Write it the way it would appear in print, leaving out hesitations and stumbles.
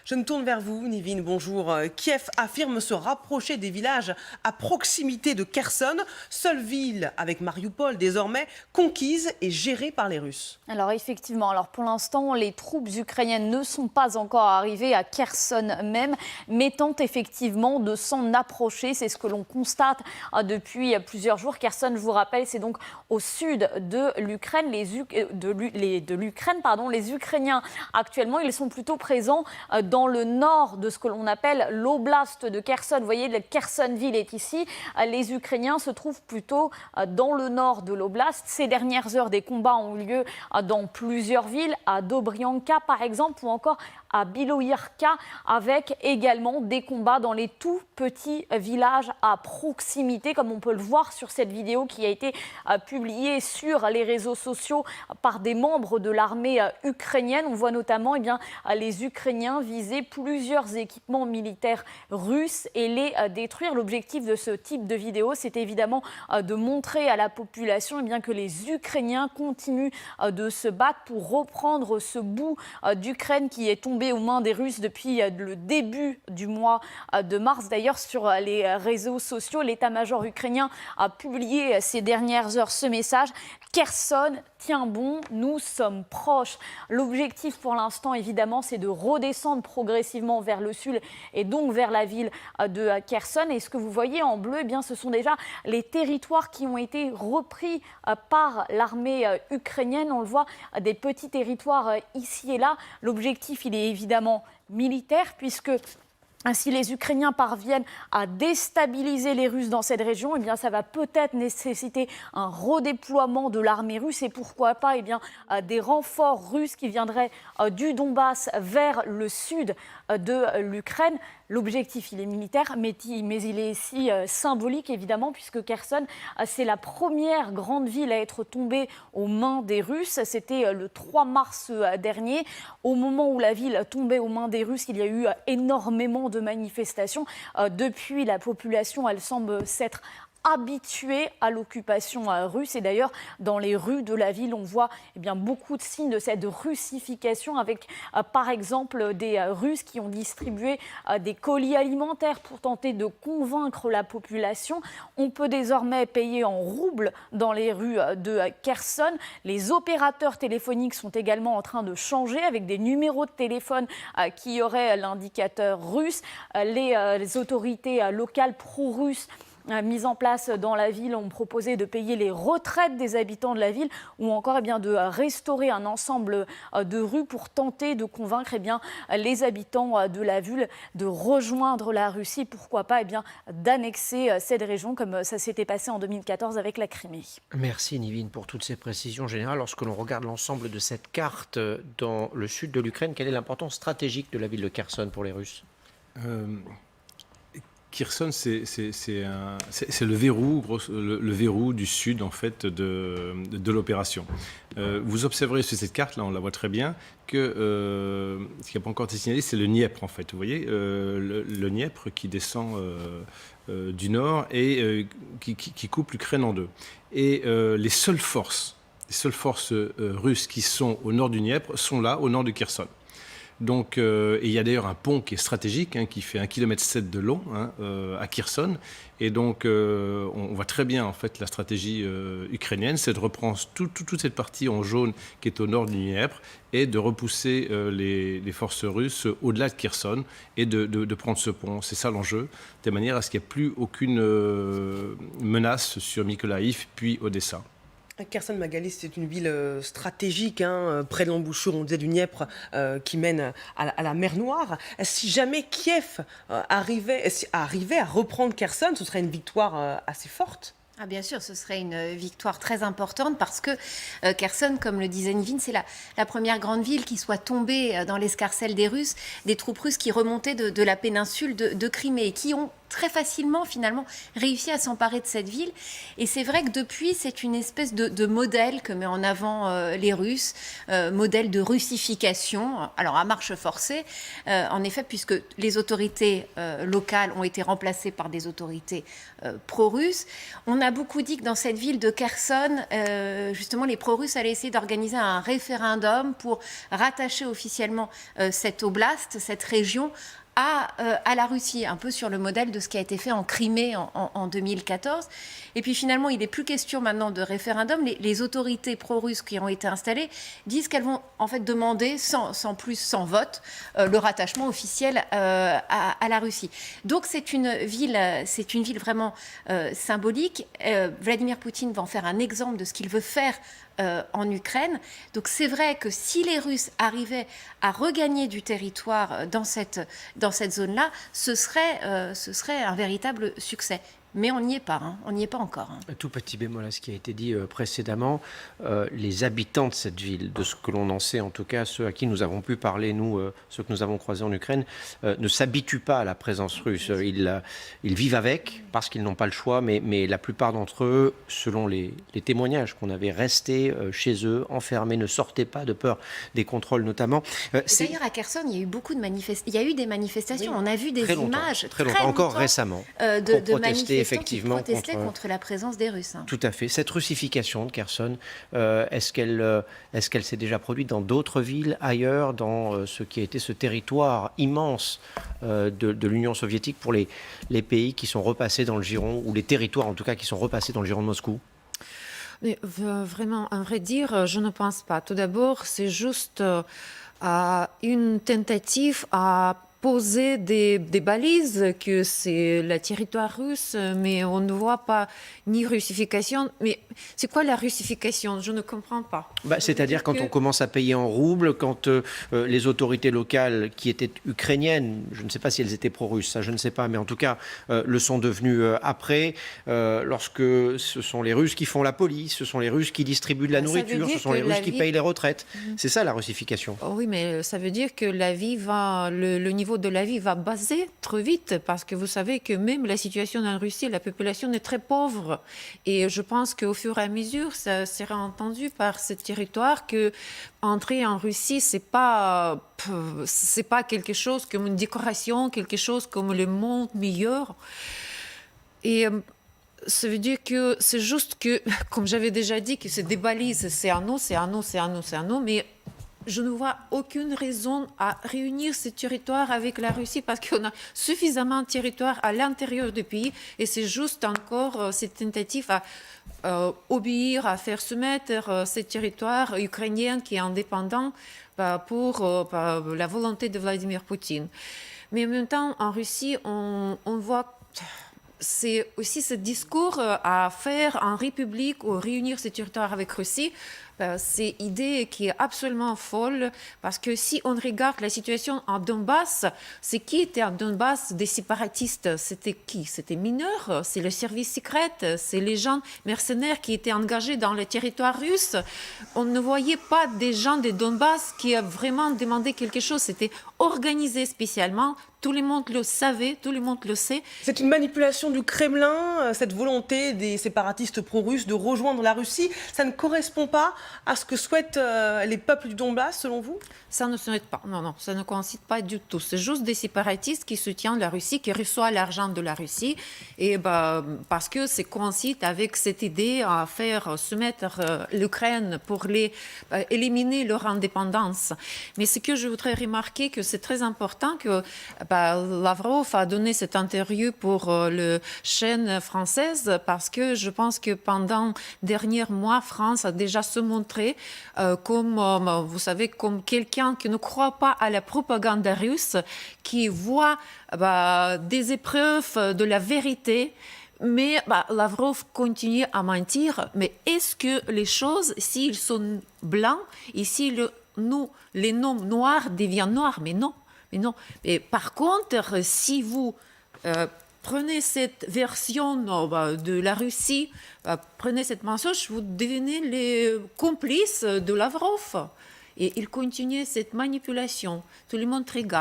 Je me tourne vers vous, Nivine, bonjour. Kiev affirme se rapprocher des villages à proximité de Kherson, seule ville avec Mariupol désormais conquise et gérée par les Russes. Alors effectivement, pour l'instant, les troupes ukrainiennes ne sont pas encore arrivées à Kherson même, mais tentent effectivement de s'en approcher. C'est ce que l'on constate depuis plusieurs jours. Kherson, je vous rappelle, c'est donc au sud de l'Ukraine. Les Ukrainiens, actuellement, ils sont plutôt présents dans le nord de ce que l'on appelle l'oblast de Kherson. Vous voyez, la Kherson-ville est ici. Les Ukrainiens se trouvent plutôt dans le nord de l'oblast. Ces dernières heures, des combats ont eu lieu dans plusieurs villes, à Dobrianka par exemple, ou encore à Biloïrka, avec également des combats dans les tout petits villages à proximité, comme on peut le voir sur cette vidéo qui a été publiée sur les réseaux sociaux par des membres de l'armée ukrainienne. On voit notamment les Ukrainiens viser plusieurs équipements militaires russes et les détruire. L'objectif de ce type de vidéo, c'est évidemment de montrer à la population que les Ukrainiens continuent de se battre pour reprendre ce bout d'Ukraine qui est tombé aux mains des Russes depuis le début du mois de mars. D'ailleurs, sur les réseaux sociaux, l'état-major ukrainien a publié ces dernières heures ce message: Kherson tient bon, nous sommes proches. L'objectif pour l'instant, évidemment, c'est de redescendre progressivement vers le sud et donc vers la ville de Kherson. Et ce que vous voyez en bleu, ce sont déjà les territoires qui ont été repris par l'armée ukrainienne. On le voit, des petits territoires ici et là. L'objectif, il est évidemment militaire, puisque si les Ukrainiens parviennent à déstabiliser les Russes dans cette région, ça va peut-être nécessiter un redéploiement de l'armée russe et pourquoi pas des renforts russes qui viendraient du Donbass vers le sud de l'Ukraine. L'objectif, il est militaire, mais il est aussi symbolique, évidemment, puisque Kherson, c'est la première grande ville à être tombée aux mains des Russes. C'était le 3 mars dernier. Au moment où la ville tombait aux mains des Russes, il y a eu énormément de manifestations. Depuis, la population, elle semble s'être habitués à l'occupation russe. Et d'ailleurs, dans les rues de la ville, on voit beaucoup de signes de cette russification avec, par exemple, des Russes qui ont distribué des colis alimentaires pour tenter de convaincre la population. On peut désormais payer en roubles dans les rues de Kherson. Les opérateurs téléphoniques sont également en train de changer avec des numéros de téléphone qui auraient l'indicateur russe. Les autorités locales pro-russes mises en place dans la ville ont proposé de payer les retraites des habitants de la ville ou encore de restaurer un ensemble de rues pour tenter de convaincre les habitants de la ville de rejoindre la Russie, pourquoi pas d'annexer cette région comme ça s'était passé en 2014 avec la Crimée. Merci Nivine pour toutes ces précisions générales. Lorsque l'on regarde l'ensemble de cette carte dans le sud de l'Ukraine, quelle est l'importance stratégique de la ville de Kherson pour les Russes ? Kherson, c'est le verrou du sud en fait de l'opération. Vous observerez sur cette carte, là on la voit très bien, que ce qui n'a pas encore été signalé, c'est le Dniepr en fait. Vous voyez, le Dniepr qui descend du nord et qui coupe l'Ukraine en deux. Et les seules forces russes qui sont au nord du Dniepr sont là, au nord de Kherson. Donc, et il y a d'ailleurs un pont qui est stratégique, qui fait 1,7 km de long à Kherson. Et donc, on voit très bien en fait la stratégie ukrainienne, c'est de reprendre toute cette partie en jaune qui est au nord du Dniepr et de repousser les forces russes au-delà de Kherson et de prendre ce pont. C'est ça l'enjeu, de manière à ce qu'il n'y ait plus aucune menace sur Mykolaiv puis Odessa. Kherson, Magali, c'est une ville stratégique, près de l'embouchure, on disait, du Dniepr, qui mène à la mer Noire. Si jamais Kiev arrivait à reprendre Kherson, ce serait une victoire assez forte. Ah bien sûr, ce serait une victoire très importante parce que Kherson, comme le disait Nivine, c'est la première grande ville qui soit tombée dans l'escarcelle des Russes, des troupes russes qui remontaient de la péninsule de Crimée et qui ont très facilement finalement réussi à s'emparer de cette ville. Et c'est vrai que depuis, c'est une espèce de modèle que met en avant les Russes, modèle de russification, alors à marche forcée, en effet, puisque les autorités locales ont été remplacées par des autorités pro-russes. On a beaucoup dit que dans cette ville de Kherson, justement, les pro-russes allaient essayer d'organiser un référendum pour rattacher officiellement cette oblast, cette région, à la Russie, un peu sur le modèle de ce qui a été fait en Crimée en 2014. Et puis finalement, il n'est plus question maintenant de référendum. Les autorités pro-russes qui ont été installées disent qu'elles vont en fait demander, sans vote, le rattachement officiel à la Russie. Donc c'est une ville vraiment symbolique. Vladimir Poutine va en faire un exemple de ce qu'il veut faire en Ukraine. Donc c'est vrai que si les Russes arrivaient à regagner du territoire dans cette zone-là, ce serait un véritable succès. Mais on n'y est pas, on n'y est pas encore. Un tout petit bémol à ce qui a été dit précédemment, les habitants de cette ville, de ce que l'on en sait en tout cas, ceux à qui nous avons pu parler, nous, ceux que nous avons croisés en Ukraine, ne s'habituent pas à la présence russe. Ils vivent avec parce qu'ils n'ont pas le choix, mais la plupart d'entre eux, selon les témoignages qu'on avait, restés chez eux, enfermés, ne sortaient pas de peur des contrôles notamment. D'ailleurs, à Kherson, il y a eu beaucoup de manifestations. Il y a eu des manifestations. Oui. On a vu des images très longtemps, encore récemment, de manifester effectivement contre la présence des Russes. Tout à fait. Cette russification de Kherson, est-ce qu'elle s'est déjà produite dans d'autres villes ailleurs, dans ce qui a été ce territoire immense de l'Union soviétique pour les pays qui sont repassés dans le giron, ou les territoires en tout cas qui sont repassés dans le giron de Moscou? Mais vraiment, à vrai dire, je ne pense pas. Tout d'abord, c'est juste une tentative à poser des balises que c'est le territoire russe, mais on ne voit pas ni russification. Mais c'est quoi la russification? Je ne comprends pas. C'est-à-dire quand on commence à payer en roubles, quand les autorités locales qui étaient ukrainiennes, je ne sais pas si elles étaient pro-russes, ça je ne sais pas, mais en tout cas le sont devenues après, lorsque ce sont les Russes qui font la police, ce sont les Russes qui distribuent de la nourriture, ce sont les Russes qui payent les retraites. C'est ça la russification. Oui, mais ça veut dire que la vie le niveau de la vie va baser trop vite, parce que vous savez que même la situation en Russie, la population est très pauvre. Et je pense qu'au fur et à mesure, ça sera entendu par ce territoire que entrer en Russie, c'est pas quelque chose comme une décoration, quelque chose comme le monde meilleur. Et ça veut dire que c'est juste que, comme j'avais déjà dit, que c'est des balises, c'est un non, mais je ne vois aucune raison à réunir ce territoire avec la Russie, parce qu'on a suffisamment de territoire à l'intérieur du pays, et c'est juste encore cette tentative à obéir, à faire soumettre ce territoire ukrainien qui est indépendant pour la volonté de Vladimir Poutine. Mais en même temps, en Russie, on voit... C'est aussi ce discours à faire en République ou réunir ce territoire avec Russie. C'est une idée qui est absolument folle, parce que si on regarde la situation en Donbass, c'est qui était en Donbass des séparatistes? C'était qui? C'était mineurs, c'est le service secret, c'est les gens mercenaires qui étaient engagés dans le territoire russe. On ne voyait pas des gens de Donbass qui a vraiment demandé quelque chose. C'était organisé spécialement. Tout le monde le savait, tout le monde le sait. C'est une manipulation du Kremlin, cette volonté des séparatistes pro-russes de rejoindre la Russie. Ça ne correspond pas à ce que souhaitent les peuples du Donbass, selon vous? Ça ne souhaite pas. Non, ça ne coïncide pas du tout. C'est juste des séparatistes qui soutiennent la Russie, qui reçoivent l'argent de la Russie, et parce que c'est coïncide avec cette idée à faire soumettre l'Ukraine pour éliminer leur indépendance. Mais ce que je voudrais remarquer, que c'est très important que Lavrov a donné cette interview pour la chaîne française, parce que je pense que pendant les derniers mois, France a déjà se montré comme, vous savez, comme quelqu'un qui ne croit pas à la propagande russe, qui voit des épreuves de la vérité. Mais Lavrov continue à mentir. Mais est-ce que les choses, s'ils sont blancs, et si les noms noirs deviennent noirs? Mais non. Et par contre, si vous prenez cette version de la Russie, prenez cette mensonge, vous devenez les complices de Lavrov. Et il continue cette manipulation. Tout le monde regarde.